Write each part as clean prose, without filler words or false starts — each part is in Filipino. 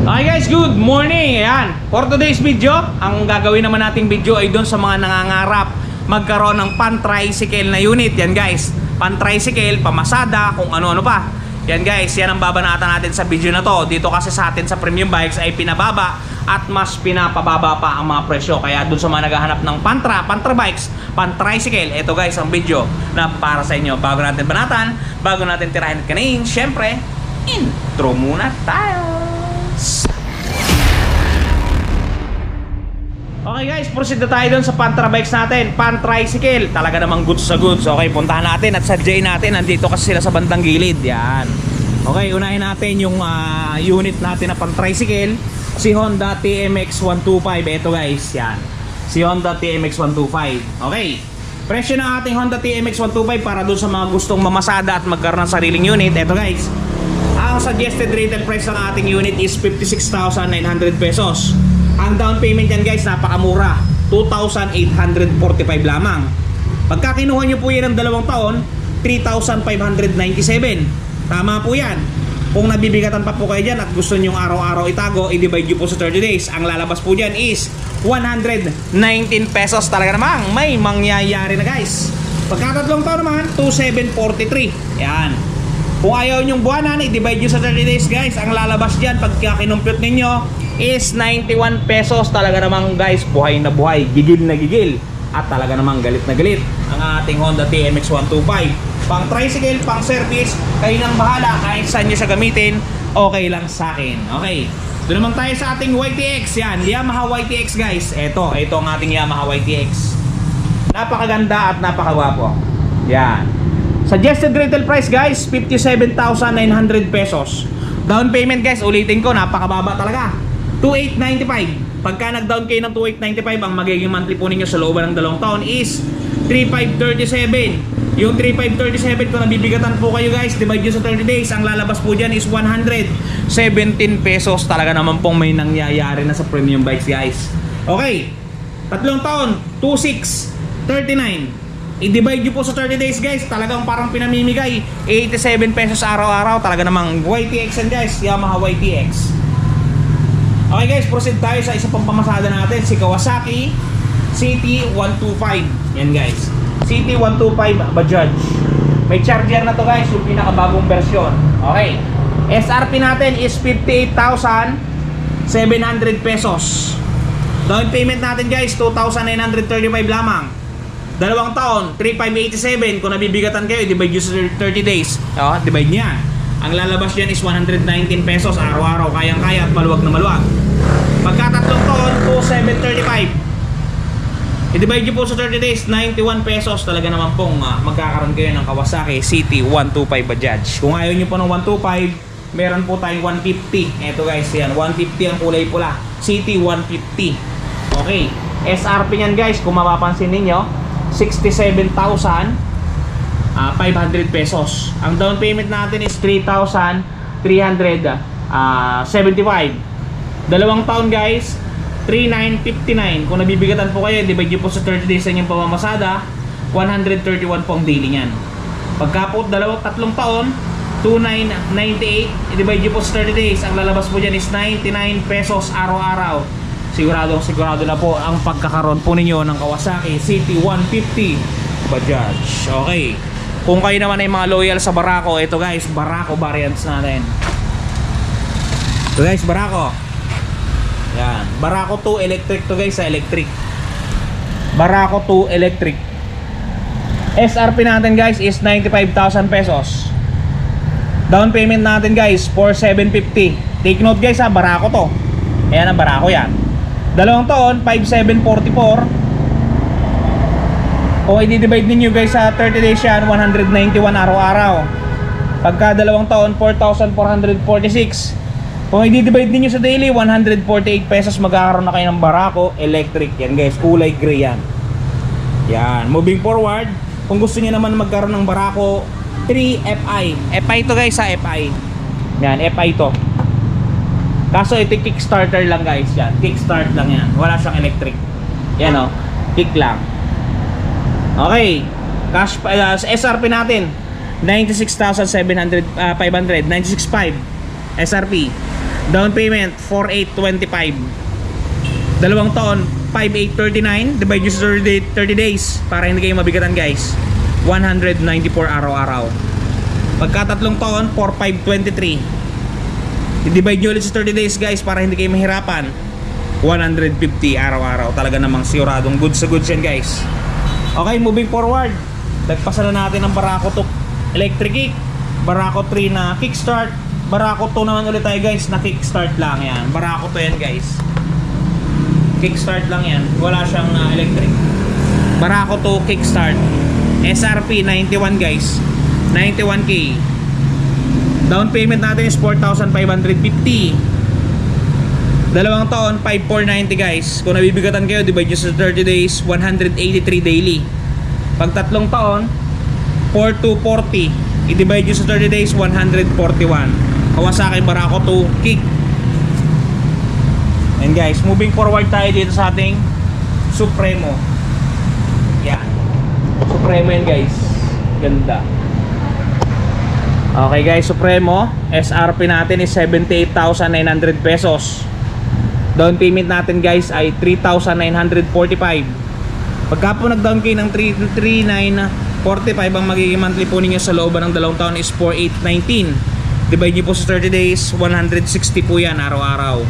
Okay guys, good morning. Ayan, for today's video, ang gagawin naman nating video ay doon sa mga nangangarap magkaroon ng pan-tricycle na unit. Yan guys, pan-tricycle, pamasada, kung ano-ano pa. Yan guys, yan ang babanatan natin sa video na to. Dito kasi sa atin sa premium bikes ay pinababa at mas pinapababa pa ang mga presyo. Kaya doon sa mga naghahanap ng pantra bikes, pan-tricycle, ito guys ang video na para sa inyo. Bago natin banatan, bago natin tirahin at kanain, syempre, intro muna tayo. Okay guys, proceed na tayo dun sa pantra bikes natin, pan-tricycle. Talaga namang goods sa goods. Okay, puntahan natin at sadyain natin. Nandito kasi sila sa bandang gilid. Yan. Okay, unahin natin yung unit natin na pan-tricycle, si Honda TMX 125. Ito guys, yan, si Honda TMX 125. Okay, presyo ng ating Honda TMX 125 para dun sa mga gustong mamasada at magkaroon ng sariling unit. Ito guys, ang suggested retail price ng ating unit is 56,900 pesos. Ang down payment yan guys, napakamura, 2,845 lamang. Pagka kinuha nyo po yan ng 2 taon, 3,597. Tama po yan. Kung nabibigatan pa po kayo dyan at gusto nyo araw-araw itago, i-divide nyo po sa 30 days. Ang lalabas po dyan is 119 pesos. Talaga namang may mangyayari na guys. Pagka 3 taon naman, 2,743. Yan. Kung ayaw nyong buwanan, i-divide nyo sa 30 days guys. Ang lalabas dyan pagka kinumpute ninyo is 91 pesos. Talaga namang guys, buhay na buhay, gigil na gigil, at talaga namang galit na galit ang ating Honda TMX 125. Pang tricycle, pang service, kayo nang bahala. Kahit saan nyo siya gamitin, okay lang sa akin. Okay, doon naman tayo sa ating YTX. Yan, Yamaha YTX guys. Ito ang ating Yamaha YTX. Napakaganda at napakagwapo. Yan. Suggested retail price guys, 57,900 pesos. Down payment guys, ulitin ko, napakababa talaga, 2,895. Pagka nag-down kayo ng 2,895, ang magiging monthly po ninyo sa looban ng 2 taon is 3,537. Yung 3,537, kung nabibigatan po kayo guys, divide nyo sa 30 days, ang lalabas po dyan is 117 pesos. Talaga naman pong may nangyayari na sa premium bikes guys. Okay, 3 taon, 2,639. I-divide nyo po sa 30 days guys, talagang parang pinamimigay, 87 pesos araw-araw. Talaga namang YTX yan guys, Yamaha YTX. Okay guys, proceed tayo sa isa pang pamasada natin, si Kawasaki CT125. Yan guys, CT125 Bajaj. May charger na to guys, yung pinakabagong version. Okay, SRP natin is 58,700 pesos. Down payment natin guys, 2,935 lamang. 2 taon, 3,587. Kung nabibigatan kayo, divide nyo sa 30 days. Divide niya. Ang lalabas yan is 119 pesos araw-araw. Kayang-kaya at maluwag na maluwag. Pagka 3 taon, 2,735. I-divide nyo po sa 30 days, 91 pesos. Talaga naman pong magkakaroon kayo ng Kawasaki CT125 Bajaj. Kung ayaw nyo po ng 125, meron po tayong 150. Eto guys, yan, 150 ang kulay pula, CT150. Okay, SRP nyan guys, kung mapapansin ninyo, 67,500 pesos. Ang down payment natin is 3,375. 2 taon guys, 3,959. Kung nabibigatan po kayo, divide nyo po sa 30 days sa inyong pamamasada, 131 po ang daily nyan. Pagka po 3 taon, 2,998. I-divide nyo po sa 30 days, ang lalabas po dyan is 99 pesos araw-araw. Sigurado na po ang pagkakaroon po ninyo ng Kawasaki CT150 Bajaj. Okay, kung kayo naman ay mga loyal sa Barako, ito guys, Barako variants natin. Ito guys, Barako. Yan, Barako 2 electric to guys, sa electric. Barako 2 electric. SRP natin guys is 95,000 pesos. Down payment natin guys, 4,750. Take note guys ha, Barako to. Ayan ang Barako yan. 2 taon, 5,744. Kung i-divide ninyo guys sa 30 days yan, 191 araw-araw. Pagka 2 taon, 4,446. Kung i-divide ninyo sa daily, 148 pesos. Magkakaroon na kayo ng Barako electric. Yan guys, kulay gray yan. Yan, moving forward, kung gusto niyo naman magkaroon ng Barako 3 FI. FI to guys, sa FI. Yan, FI to. Kaso ito kickstarter lang guys, yan. Kickstart lang yan. Wala siyang electric. Yan o, kick lang. Okay, cash SRP natin 96,500, 96,500 SRP. Down payment 4,825. Dalawang taon 5,839. Divide nyo sa 30 days para hindi kayo mabigatan guys. 194 araw-araw. Pagka tatlong taon 4,523. I-divide nyo ulit sa 30 days guys para hindi kayo mahirapan. 150 araw-araw. Talaga namang siguradong goods sa goods yan guys. Okay, moving forward. Nagpasa na natin ang Barako 2 electric kick, Barako 3 na kickstart, Barako 2 naman ulit tayo guys na kickstart lang yan. Barako 2 yan guys. Kickstart lang yan. Wala siyang electric. Barako 2 kickstart. SRP 91 guys. 91k. Down payment natin is 4,550. Dalawang taon 5,490 guys. Kung nabibigatan kayo, divide nyo sa 30 days, 183 daily. Pag tatlong taon 4,240. I-divide nyo sa 30 days, 141. Kawasaki Barako 2 kick. And guys, moving forward tayo dito sa ating Supremo. Yan. Supremo yan guys. Ganda. Okay guys, Supremo. SRP natin is 78,900 pesos. Down payment natin guys ay 3,945. Pagka po nag-down kayo ng 3,945, ang magiging monthly po ninyo sa looban ng 2 taon is 4,819. Divide nyo po sa 30 days, 160 po yan araw-araw.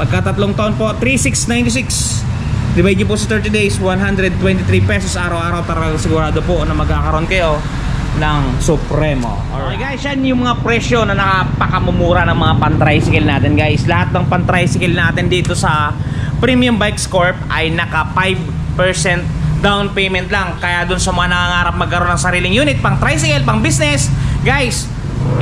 Pagka tatlong taon po, 3,696. Divide nyo po sa 30 days, 123 pesos araw-araw. Talagang sigurado po na magkakaroon kayo ng Supremo. Okay guys, yan yung mga presyo na napakamumura ng mga pan-tricycle natin guys. Lahat ng pan-tricycle natin dito sa Premium Bikes Corp ay naka 5% down payment lang. Kaya dun sa mga nangangarap magkaroon ng sariling unit, pang tricycle, pang business, guys,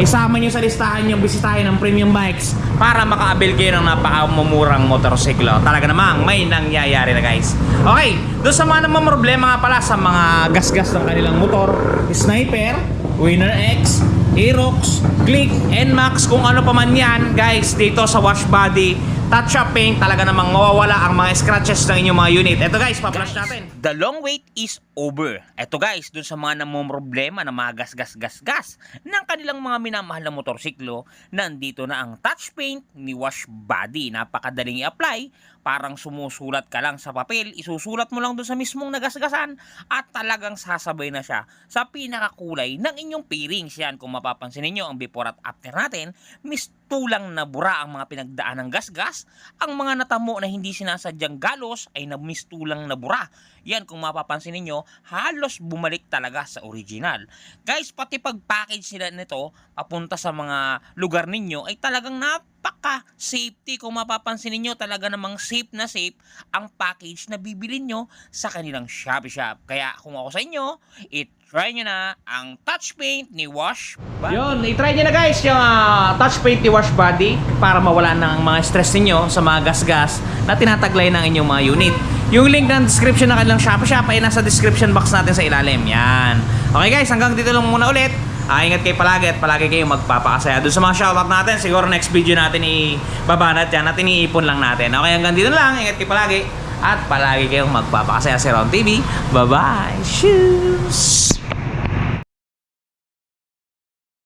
isama nyo sa listahan yung bisitahin ng Premium Bikes para makaabil kayo ng napakamumurang motorsiklo. Talaga namang may nangyayari na guys. Okay, doon sa mga namang problema nga pala sa mga gas-gas ng kanilang motor, Sniper, Winner X, Aerox, Click, NMAX, kung ano pa man yan guys, dito sa wash body, touch up paint, talaga namang mawawala ang mga scratches ng inyong mga unit. Ito guys, pa-flash natin. The long wait is over. Ito guys, dun sa mga namumroblema na mga gas ng kanilang mga minamahal na motorsiklo, nandito na ang touch paint ni Wash Body. Napakadaling i-apply, parang sumusulat ka lang sa papel, isusulat mo lang dun sa mismong nagasgasan at talagang sasabay na siya sa pinakakulay ng inyong pairings. Yan, kung mapapansin niyo ang before at after natin, mistulang na bura ang mga pinagdaan ng gasgas. Ang mga natamo na hindi sinasadyang galos ay namistulang na bura. Yan, kung mapapansin niyo, halos bumalik talaga sa original. Guys, pati pag-package nila nito papunta sa mga lugar ninyo ay talagang napaka-safety. Kung mapapansin niyo, talaga namang safe na safe ang package na bibili nyo sa kanilang Shopee Shop. Kaya kung ako sa inyo, try nyo na ang touch paint ni Wash Body. Yun, i-try nyo na guys yung touch paint ni Wash Body para mawala ng mga stress ninyo sa mga gas-gas na tinataglay ng inyong mga unit. Yung link ng description ng kanilang Shopee Shop ay nasa description box natin sa ilalim. Yan. Okay guys, hanggang dito lang muna ulit. Ingat kayo palagi at palagi kayong magpapakasaya. Doon sa mga shoutout natin, siguro next video natin ibabanat yan. Natin iipon lang natin. Okay, hanggang dito lang. Ingat kayo palagi at palagi kayong magpapakasaya sa Ron TV. Bye-bye. Shoes!